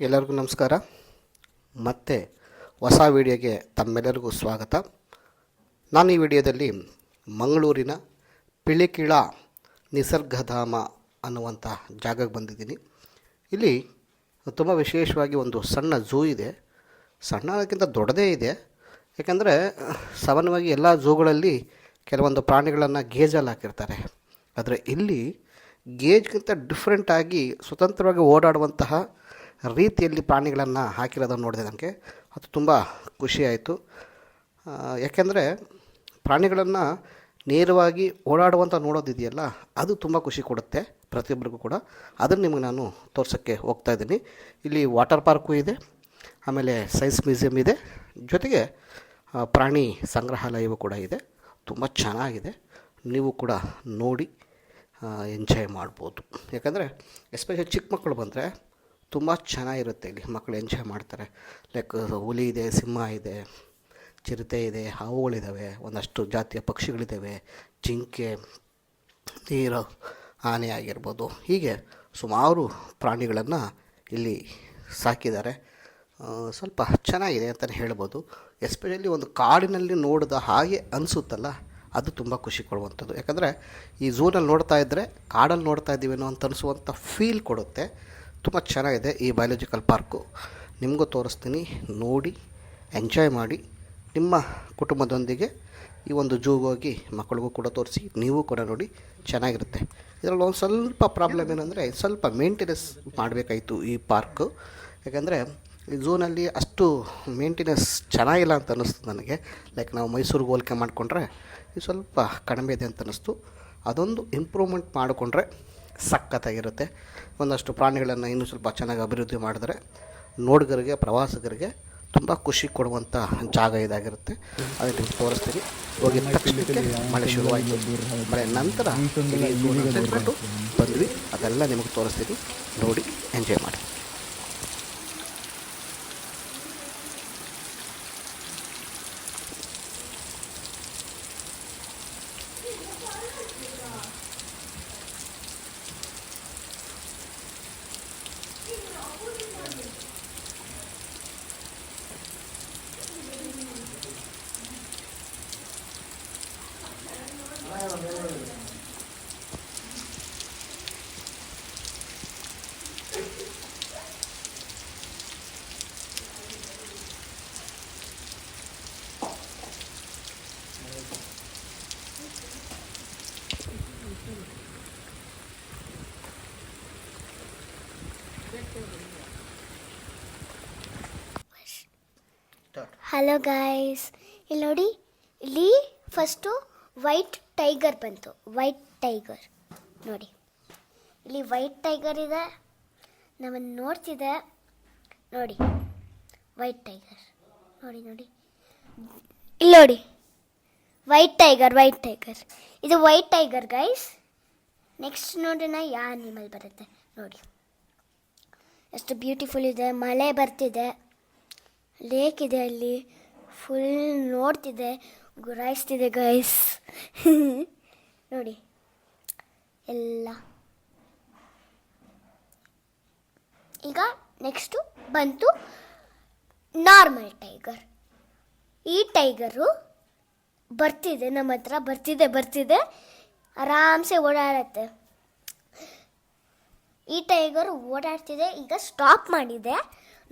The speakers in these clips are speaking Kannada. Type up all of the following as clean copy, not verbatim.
ಎಲ್ಲರಿಗೂ ನಮಸ್ಕಾರ. ಮತ್ತೆ ಹೊಸ ವಿಡಿಯೋಗೆ ತಮ್ಮೆಲ್ಲರಿಗೂ ಸ್ವಾಗತ. ನಾನು ಈ ವಿಡಿಯೋದಲ್ಲಿ ಮಂಗಳೂರಿನ ಪಿಳಿಕಿಳ ನಿಸರ್ಗಧಾಮ ಅನ್ನುವಂಥ ಜಾಗಕ್ಕೆ ಬಂದಿದ್ದೀನಿ. ಇಲ್ಲಿ ತುಂಬ ವಿಶೇಷವಾಗಿ ಒಂದು ಸಣ್ಣ ಝೂ ಇದೆ. ಸಣ್ಣ ಅದಕ್ಕಿಂತ ದೊಡ್ಡದೇ ಇದೆ. ಯಾಕೆಂದರೆ ಸಾಮಾನ್ಯವಾಗಿ ಎಲ್ಲ ಝೂಗಳಲ್ಲಿ ಕೆಲವೊಂದು ಪ್ರಾಣಿಗಳನ್ನು ಗೇಜಲ್ಲಿ ಹಾಕಿರ್ತಾರೆ. ಆದರೆ ಇಲ್ಲಿ ಗೇಜ್ಗಿಂತ ಡಿಫ್ರೆಂಟಾಗಿ ಸ್ವತಂತ್ರವಾಗಿ ಓಡಾಡುವಂತಹ ರೀತಿಯಲ್ಲಿ ಪ್ರಾಣಿಗಳನ್ನು ಹಾಕಿರೋದನ್ನು ನೋಡಿದೆ. ನನಗೆ ಅದು ತುಂಬ ಖುಷಿಯಾಯಿತು. ಯಾಕೆಂದರೆ ಪ್ರಾಣಿಗಳನ್ನು ನೇರವಾಗಿ ಓಡಾಡುವಂಥ ನೋಡೋದಿದೆಯಲ್ಲ, ಅದು ತುಂಬ ಖುಷಿ ಕೊಡುತ್ತೆ ಪ್ರತಿಯೊಬ್ಬರಿಗೂ ಕೂಡ. ಅದನ್ನು ನಿಮಗೆ ನಾನು ತೋರ್ಸೋಕ್ಕೆ ಹೋಗ್ತಾಯಿದ್ದೀನಿ. ಇಲ್ಲಿ ವಾಟರ್ ಪಾರ್ಕು ಇದೆ, ಆಮೇಲೆ ಸೈನ್ಸ್ ಮ್ಯೂಸಿಯಮ್ ಇದೆ, ಜೊತೆಗೆ ಪ್ರಾಣಿ ಸಂಗ್ರಹಾಲಯವೂ ಕೂಡ ಇದೆ. ತುಂಬ ಚೆನ್ನಾಗಿದೆ. ನೀವು ಕೂಡ ನೋಡಿ ಎಂಜಾಯ್ ಮಾಡ್ಬೋದು. ಯಾಕಂದರೆ ಎಸ್ಪೆಷಲಿ ಚಿಕ್ಕ ಮಕ್ಕಳು ಬಂದರೆ ತುಂಬ ಚೆನ್ನಾಗಿರುತ್ತೆ. ಇಲ್ಲಿ ಮಕ್ಕಳು ಎಂಜಾಯ್ ಮಾಡ್ತಾರೆ. ಲೈಕ್ ಹುಲಿ ಇದೆ, ಸಿಂಹ ಇದೆ, ಚಿರತೆ ಇದೆ, ಹಾವುಗಳಿದ್ದಾವೆ, ಒಂದಷ್ಟು ಜಾತಿಯ ಪಕ್ಷಿಗಳಿದ್ದಾವೆ, ಜಿಂಕೆ, ನೀರು ಆನೆ ಆಗಿರ್ಬೋದು. ಹೀಗೆ ಸುಮಾರು ಪ್ರಾಣಿಗಳನ್ನು ಇಲ್ಲಿ ಸಾಕಿದ್ದಾರೆ. ಸ್ವಲ್ಪ ಚೆನ್ನಾಗಿದೆ ಅಂತಲೇ ಹೇಳ್ಬೋದು. ಎಸ್ಪೆಷಲಿ ಒಂದು ಕಾಡಿನಲ್ಲಿ ನೋಡಿದ ಹಾಗೆ ಅನಿಸುತ್ತಲ್ಲ, ಅದು ತುಂಬ ಖುಷಿ ಕೊಡುವಂಥದ್ದು. ಯಾಕಂದರೆ ಈ ಝೂನಲ್ಲಿ ನೋಡ್ತಾ ಇದ್ದರೆ ಕಾಡಲ್ಲಿ ನೋಡ್ತಾ ಇದ್ದೀವೇನೋ ಅಂತ ಅನಿಸುವಂಥ ಫೀಲ್ ಕೊಡುತ್ತೆ. ತುಂಬ ಚೆನ್ನಾಗಿದೆ ಈ ಬಯೋಲಾಜಿಕಲ್ ಪಾರ್ಕು. ನಿಮಗೂ ತೋರಿಸ್ತೀನಿ, ನೋಡಿ ಎಂಜಾಯ್ ಮಾಡಿ. ನಿಮ್ಮ ಕುಟುಂಬದೊಂದಿಗೆ ಈ ಒಂದು ಝೂಗೆ ಹೋಗಿ ಮಕ್ಕಳಿಗೂ ಕೂಡ ತೋರಿಸಿ, ನೀವು ಕೂಡ ನೋಡಿ, ಚೆನ್ನಾಗಿರುತ್ತೆ. ಇದರಲ್ಲಿ ಒಂದು ಸ್ವಲ್ಪ ಪ್ರಾಬ್ಲಮ್ ಏನಂದರೆ ಸ್ವಲ್ಪ ಮೇಂಟೆನೆನ್ಸ್ ಮಾಡಬೇಕಾಯಿತು ಈ ಪಾರ್ಕು. ಯಾಕಂದರೆ ಈ ಝೂನಲ್ಲಿ ಅಷ್ಟು ಮೇಂಟೆನೆನ್ಸ್ ಚೆನ್ನಾಗಿಲ್ಲ ಅಂತ ಅನ್ನಿಸ್ತು ನನಗೆ. ಲೈಕ್ ನಾವು ಮೈಸೂರಿಗೆ ಹೋಲಿಕೆ ಮಾಡಿಕೊಂಡ್ರೆ ಇದು ಸ್ವಲ್ಪ ಕಡಿಮೆ ಇದೆ ಅಂತ ಅನ್ನಿಸ್ತು. ಅದೊಂದು ಇಂಪ್ರೂವ್ಮೆಂಟ್ ಮಾಡಿಕೊಂಡ್ರೆ ಸಖತ್ತಾಗಿರುತ್ತೆ. ಒಂದಷ್ಟು ಪ್ರಾಣಿಗಳನ್ನು ಇನ್ನೂ ಸ್ವಲ್ಪ ಚೆನ್ನಾಗಿ ಅಭಿವೃದ್ಧಿ ಮಾಡಿದ್ರೆ ನೋಡುಗರಿಗೆ, ಪ್ರವಾಸಿಗರಿಗೆ ತುಂಬ ಖುಷಿ ಕೊಡುವಂಥ ಜಾಗ ಇದಾಗಿರುತ್ತೆ. ಅದನ್ನು ನಿಮ್ಗೆ ತೋರಿಸ್ತೀನಿ. ಹೋಗಿ ತಕ್ಷಣಕ್ಕೆ ಮಳೆ ಶುರುವಾಯಿತು. ಮಳೆ ನಂತರ ತೆಗೆದುಕೊಂಡು ಬಂದ್ವಿ. ಅದೆಲ್ಲ ನಿಮಗೆ ತೋರಿಸ್ತೀನಿ, ನೋಡಿ ಎಂಜಾಯ್ ಮಾಡಿ. ಹಲೋ ಗಾಯ್ಸ್, ಇಲ್ಲಿ ನೋಡಿ, ಇಲ್ಲಿ ಫಸ್ಟು ವೈಟ್ ಟೈಗರ್ ಬಂತು. ವೈಟ್ ಟೈಗರ್ ನೋಡಿ, ಇಲ್ಲಿ ವೈಟ್ ಟೈಗರ್ ಇದೆ, ನಮ್ಮನ್ನು ನೋಡ್ತಿದೆ ನೋಡಿ. ವೈಟ್ ಟೈಗರ್ ನೋಡಿ, ನೋಡಿ ಇಲ್ಲಿ ನೋಡಿ, ವೈಟ್ ಟೈಗರ್. ಇದು ವೈಟ್ ಟೈಗರ್ ಗೈಸ್. ನೆಕ್ಸ್ಟ್ ನೋಡೋಣ ಯಾವ ಅನಿಮಲ್ ಬರುತ್ತೆ ನೋಡಿ. ಎಷ್ಟು ಬ್ಯೂಟಿಫುಲ್ ಇದೆ. ಮಳೆ ಬರ್ತಿದೆ, ಲೇಕ್ ಇದೆ, ಅಲ್ಲಿ ಫುಲ್ ನೋಡ್ತಿದೆ, ಗುರಾಯಿಸ್ತಿದೆ ಗೈಸ್. ನೋಡಿ ಎಲ್ಲ. ಈಗ ನೆಕ್ಸ್ಟು ಬಂತು ನಾರ್ಮಲ್ ಟೈಗರ್. ಈ ಟೈಗರು ಬರ್ತಿದೆ, ನಮ್ಮ ಹತ್ರ ಬರ್ತಿದೆ, ಆರಾಮ್ಸೆ ಓಡಾಡುತ್ತೆ. ಈ ಟೈಗರ್ ಓಡಾಡ್ತಿದೆ. ಈಗ ಸ್ಟಾಪ್ ಮಾಡಿದೆ.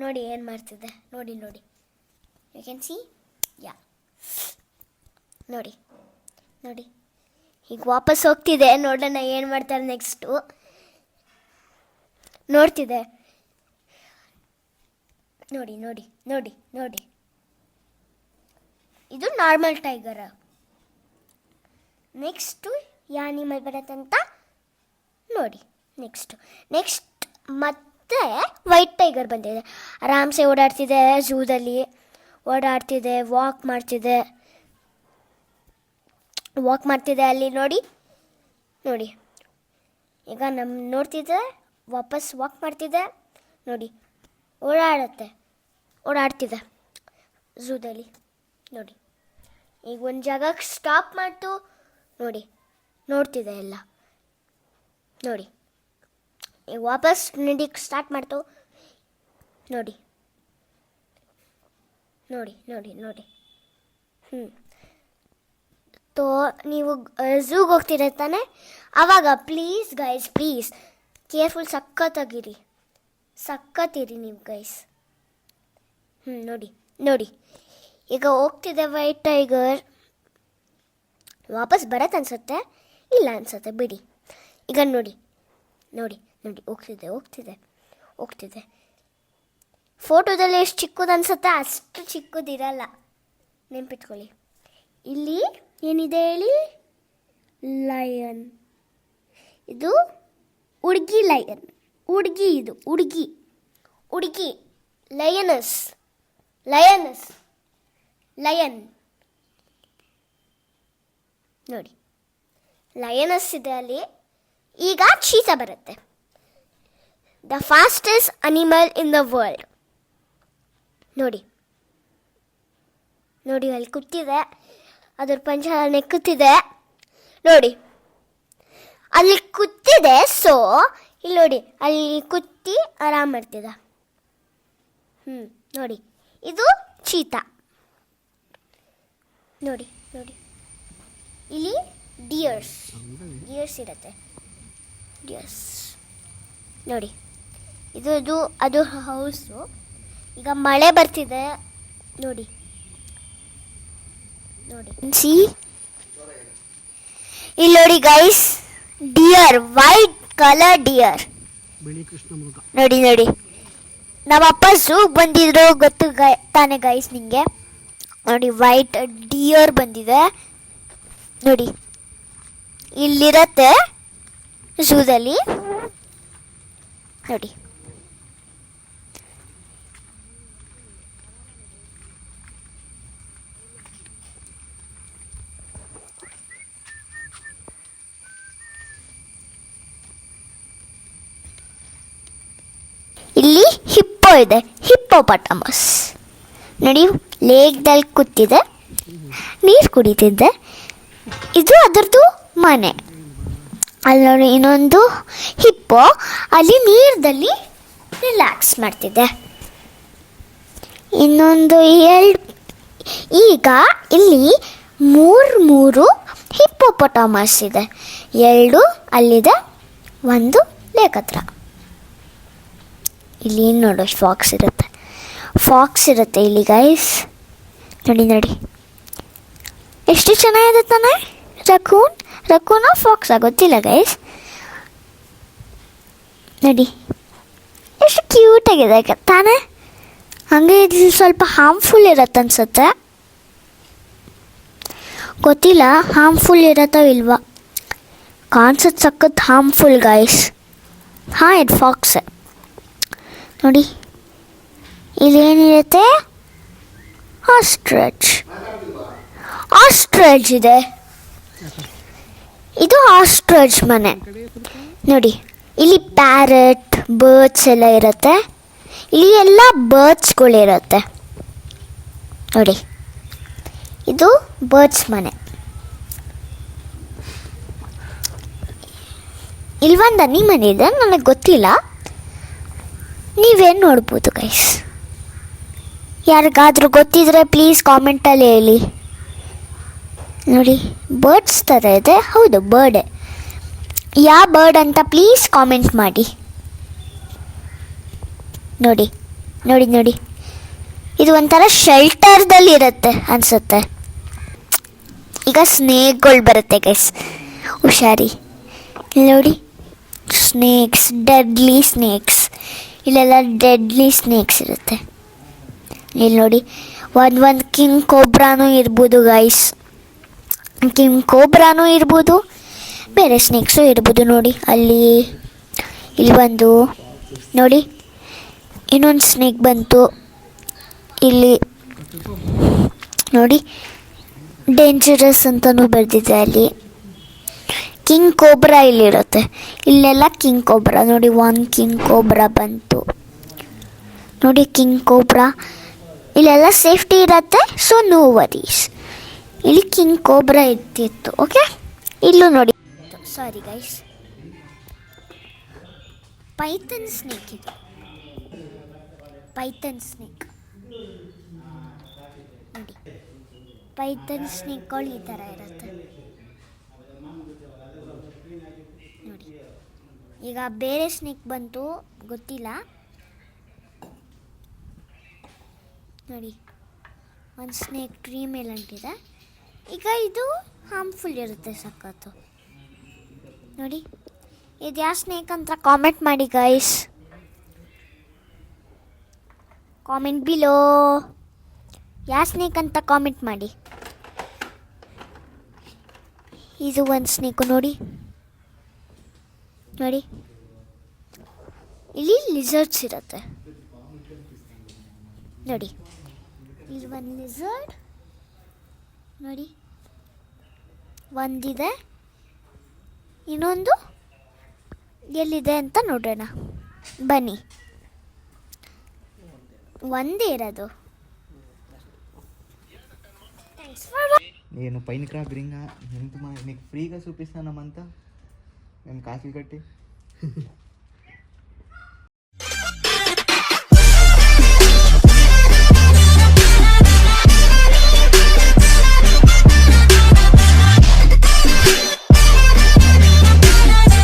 ನೋಡಿ ಏನು ಮಾಡ್ತಿದೆ, ನೋಡಿ ಯು ಕ್ಯಾನ್ ಸಿ. ಯಾ, ನೋಡಿ ಈಗ ವಾಪಸ್ ಹೋಗ್ತಿದೆ. ನೋಡೋಣ ಏನು ಮಾಡ್ತಾರೆ ನೆಕ್ಸ್ಟು. ನೋಡ್ತಿದೆ ನೋಡಿ. ಇದು ನಾರ್ಮಲ್ ಟೈಗರ್. ನೆಕ್ಸ್ಟು ಯಾವ ಅನಿಮಲ್ ಬರುತ್ತಂತ ನೋಡಿ. ನೆಕ್ಸ್ಟ್ ಮತ್ತೆ ವೈಟ್ ಟೈಗರ್ ಬಂದಿದೆ. ಆರಾಮ್ಸೆ ಓಡಾಡ್ತಿದೆ, ಝೂದಲ್ಲಿ ಓಡಾಡ್ತಿದೆ, ವಾಕ್ ಮಾಡ್ತಿದೆ ಅಲ್ಲಿ ನೋಡಿ. ಈಗ ನೋಡ್ತಿದ್ದೆ, ವಾಪಸ್ ವಾಕ್ ಮಾಡ್ತಿದೆ ನೋಡಿ. ಓಡಾಡ್ತಿದೆ ಝೂದಲ್ಲಿ ನೋಡಿ. ಈಗ ಒಂದು ಜಾಗಕ್ಕೆ ಸ್ಟಾಪ್ ಮಾಡ್ತು ನೋಡಿ. ನೋಡ್ತಿದೆ ಎಲ್ಲ ನೋಡಿ. ಈಗ ವಾಪಸ್ ನಡಿಕ್ಕೆ ಸ್ಟಾರ್ಟ್ ಮಾಡ್ತು. ನೋಡಿ ನೋಡಿ ನೋಡಿ ನೋಡಿ. ತೋ ನೀವು ಝೂಗೆ ಹೋಗ್ತೀರ ತಾನೆ, ಆವಾಗ ಪ್ಲೀಸ್ ಗೈಸ್, ಪ್ಲೀಸ್ ಕೇರ್ಫುಲ್, ಸಖತ್ತಿರಿ ನೀವು ಗೈಸ್. ನೋಡಿ ನೋಡಿ, ಈಗ ಹೋಗ್ತಿದೆ ವೈಟ್ ಟೈಗರ್. ವಾಪಸ್ ಬರತ್ತೆ ಅನ್ಸುತ್ತೆ, ಇಲ್ಲ ಅನ್ಸುತ್ತೆ, ಬಿಡಿ. ಈಗ ನೋಡಿ ನೋಡಿ ನೋಡಿ, ಹೋಗ್ತಿದೆ. ಫೋಟೋದಲ್ಲಿ ಎಷ್ಟು ಚಿಕ್ಕದು ಅನ್ಸುತ್ತೆ ಅಷ್ಟು ಚಿಕ್ಕದಿರಲ್ಲ, ನೆನ್ಪಿಟ್ಕೊಳ್ಳಿ. ಇಲ್ಲಿ ಏನಿದೆ ಹೇಳಿ? ಲಯನ್. ಇದು ಹುಡುಗಿ ಲಯನ್. ಇದು ಹುಡುಗಿ ಲಯನ್. ನೋಡಿ, ಲಯನಸ್ ಇದೆ ಅಲ್ಲಿ. ಈಗ ಚೀತಾ ಬರುತ್ತೆ. The fastest animal in the world. ನೋಡಿ ನೋಡಿ, ಅಲ್ಲಿ ಕೂತಿದೆ, ಅದ್ರ ಪಂಚ ನೆಕ್ಕುತ್ತಿದೆ ನೋಡಿ, ಅಲ್ಲಿ ಕೂತಿದೆ. ಸೊ ಇಲ್ಲಿ ನೋಡಿ, ಅಲ್ಲಿ ಕುತ್ತಿ ಆರಾಮ್ ಮಾಡ್ತಿದೆ. ನೋಡಿ, ಇದು ಚೀತಾ. ನೋಡಿ ನೋಡಿ, ಇಲ್ಲಿ ಡಿಯರ್ಸ್ ಇರುತ್ತೆ. ನೋಡಿ, ಅದು ಹೌಸು. ಈಗ ಮಳೆ ಬರ್ತಿದೆ ನೋಡಿ ನೋಡಿ. ಇಲ್ಲಿ ನೋಡಿ guys, dear, white colour dear. ನೋಡಿ ನೋಡಿ, ನಮ್ಮಪ್ಪ ಝೂಗ್ ಬಂದಿದ್ರು, ಗೊತ್ತು ತಾನೆ ಗೈಸ್ ನಿಂಗೆ. ನೋಡಿ, ವೈಟ್ ಡಿಯರ್ ಬಂದಿದೆ ನೋಡಿ, ಇಲ್ಲಿರತ್ತೆ ಝೂದಲ್ಲಿ ನೋಡಿ. ಇಲ್ಲಿ ಹಿಪ್ಪೋ ಇದೆ, ಹಿಪ್ಪೋಪಟಾಮಸ್ ನೋಡಿ, ಲೇಕ್ದಲ್ಲಿ ಕೂತಿದೆ, ನೀರು ಕುಡಿತಿದ್ದೆ. ಇದು ಅದರದ್ದು ಮನೆ. ಅಲ್ಲಿ ನೋಡಿ ಇನ್ನೊಂದು ಹಿಪ್ಪೋ, ಅಲ್ಲಿ ನೀರದಲ್ಲಿ ರಿಲ್ಯಾಕ್ಸ್ ಮಾಡ್ತಿದ್ದೆ. ಇನ್ನೊಂದು ಈಗ ಇಲ್ಲಿ ಮೂರು ಹಿಪ್ಪೋಪಟಾಮಸ್ ಇದೆ. 2 ಅಲ್ಲಿದೆ, 1 ಲೇಕ್ ಹತ್ರ. ಇಲ್ಲಿ ನೋಡು, ಫಾಕ್ಸ್ ಇರುತ್ತೆ ಇಲ್ಲಿ ಗೈಸ್. ನೋಡಿ ನೋಡಿ, ಎಷ್ಟು ಚೆನ್ನಾಗಿದೆ ತಾನೆ. ರಕೂನಾ ಫಾಕ್ಸ್ ಗೊತ್ತಿಲ್ಲ ಗೈಸ್. ನೋಡಿ ಎಷ್ಟು ಕ್ಯೂಟಾಗಿದೆ ತಾನೆ. ಹಾಗೆ ಇಲ್ಲಿ ಸ್ವಲ್ಪ ಹಾರ್ಮ್ಫುಲ್ ಇರತ್ತೆ ಅನ್ಸುತ್ತೆ, ಗೊತ್ತಿಲ್ಲ ಹಾರ್ಮ್ಫುಲ್ ಇರತ್ತೋ ಇಲ್ವಾ. ಕಾನ್ಸೆಪ್ಟ್ ಸಖತ್ ಹಾರ್ಮ್ಫುಲ್ ಗೈಸ್. ಇದು ಫಾಕ್ಸ್ ನೋಡಿ. ಇಲ್ಲೇನಿರುತ್ತೆ? ಆಸ್ಟ್ರಿಚ್ ಇದೆ. ಇದು ಆಸ್ಟ್ರಿಚ್ ಮನೆ ನೋಡಿ. ಇಲ್ಲಿ ಪ್ಯಾರೆಟ್, ಬರ್ಡ್ಸ್ ಎಲ್ಲ ಇರುತ್ತೆ. ಇಲ್ಲಿ ಎಲ್ಲ ಬರ್ಡ್ಸ್ಗಳಿರುತ್ತೆ ನೋಡಿ. ಇದು ಬರ್ಡ್ಸ್ ಮನೆ. ಇಲ್ಲೊಂದು ಹನಿ ಮನೆ ಇದೆ, ನನಗೆ ಗೊತ್ತಿಲ್ಲ, ನೀವೇನು ನೋಡ್ಬೋದು ಗೈಸ್. ಯಾರಿಗಾದ್ರೂ ಗೊತ್ತಿದ್ರೆ ಪ್ಲೀಸ್ ಕಾಮೆಂಟಲ್ಲಿ ಹೇಳಿ. ನೋಡಿ, ಬರ್ಡ್ಸ್ ಥರ ಇದೆ. ಹೌದು, ಬರ್ಡೇ. ಯಾವ ಬರ್ಡ್ ಅಂತ ಪ್ಲೀಸ್ ಕಾಮೆಂಟ್ ಮಾಡಿ. ನೋಡಿ ನೋಡಿ ನೋಡಿ, ಇದು ಒಂಥರ ಶೆಲ್ಟರ್ದಲ್ಲಿ ಇರುತ್ತೆ ಅನಿಸುತ್ತೆ. ಈಗ ಸ್ನೇಕ್ಗಳು ಬರುತ್ತೆ ಗೈಸ್, ಹುಷಾರಿ. ನೋಡಿ, ಸ್ನೇಕ್ಸ್, ಡೆಡ್ಲಿ ಸ್ನೇಕ್ಸ್. ಇಲ್ಲೆಲ್ಲ ಡೆಡ್ಲಿ ಸ್ನೇಕ್ಸ್ ಇರುತ್ತೆ. ಇಲ್ಲಿ ನೋಡಿ, ಒಂದು ಕಿಂಗ್ ಕೋಬ್ರಾನೂ ಇರ್ಬೋದು ಗೈಸ್. ಕಿಂಗ್ ಕೋಬ್ರಾನೂ ಇರ್ಬೋದು, ಬೇರೆ ಸ್ನೇಕ್ಸು ಇರ್ಬೋದು. ನೋಡಿ, ಇಲ್ಲಿ ಬಂದು ನೋಡಿ, ಇನ್ನೊಂದು ಸ್ನೇಕ್ ಬಂತು. ಇಲ್ಲಿ ನೋಡಿ, ಡೇಂಜರಸ್ ಅಂತಲೂ ಬರೆದಿದೆ ಅಲ್ಲಿ. ಕಿಂಗ್ ಕೋಬ್ರಾ ಇಲ್ಲಿರುತ್ತೆ. ಇಲ್ಲೆಲ್ಲ ಕಿಂಗ್ ಕೋಬ್ರಾ ನೋಡಿ. 1 ಕಿಂಗ್ ಕೋಬ್ರಾ ಬಂತು ನೋಡಿ. ಕಿಂಗ್ ಕೋಬ್ರಾ ಇಲ್ಲೆಲ್ಲ ಸೇಫ್ಟಿ ಇರುತ್ತೆ, ಸೊ ನೋ ವರೀಸ್. ಇಲ್ಲಿ ಕಿಂಗ್ ಕೋಬ್ರಾ ಇರ್ತಿತ್ತು. ಓಕೆ, ಇಲ್ಲೂ ನೋಡಿ, ಸಾರಿ ಗೈಸ್, ಪೈಥನ್ ಸ್ನೇಕ್ ಇದು. ಪೈಥನ್ ಸ್ನೇಕ್ ನೋಡಿ. ಪೈಥನ್ ಸ್ನೇಕ್ಗಳು ಈ ಥರ ಇರುತ್ತೆ ನೋಡಿ. ಈಗ ಬೇರೆ ಸ್ನೇಕ್ ಬಂತು ಗೊತ್ತಿಲ್ಲ ನೋಡಿ. ಒಂದು ಸ್ನೇಕ್ ಟ್ರೀ ಮೇಲೆ ಅಂಟಿದೆ. ಈಗ ಇದು ಹಾರ್ಮ್ಫುಲ್ ಇರುತ್ತೆ ಸಖತ್ತು ನೋಡಿ. ಇದು ಯಾವ ಸ್ನೇಕ್ ಅಂತ ಕಾಮೆಂಟ್ ಮಾಡಿ ಗೈಸ್, ಕಾಮೆಂಟ್ ಬಿಲೋ ಯಾವ ಸ್ನೇಕ್ ಅಂತ ಕಾಮೆಂಟ್ ಮಾಡಿ. ಇದು ಒಂದು ಸ್ನೇಕು ನೋಡಿ ನೋಡಿ. ಇಲ್ಲಿ ಲಿಸರ್ಡ್ಸ್ ಇರುತ್ತೆ ನೋಡಿ. ಇಲ್ಲಿ ಒಂದು ಲಿಸರ್ಡ್ ನೋಡಿ, ಒಂದಿದೆ, ಇನ್ನೊಂದು ಎಲ್ಲಿದೆ ಅಂತ ನೋಡೋಣ ಬನ್ನಿ. ಒಂದೇ ఇరదు. నేను పైన క్రాప్ రింగా ఎంత నీకు ఫ్రీగా చూపిస్తానమంతా మేము కాసులు కట్టి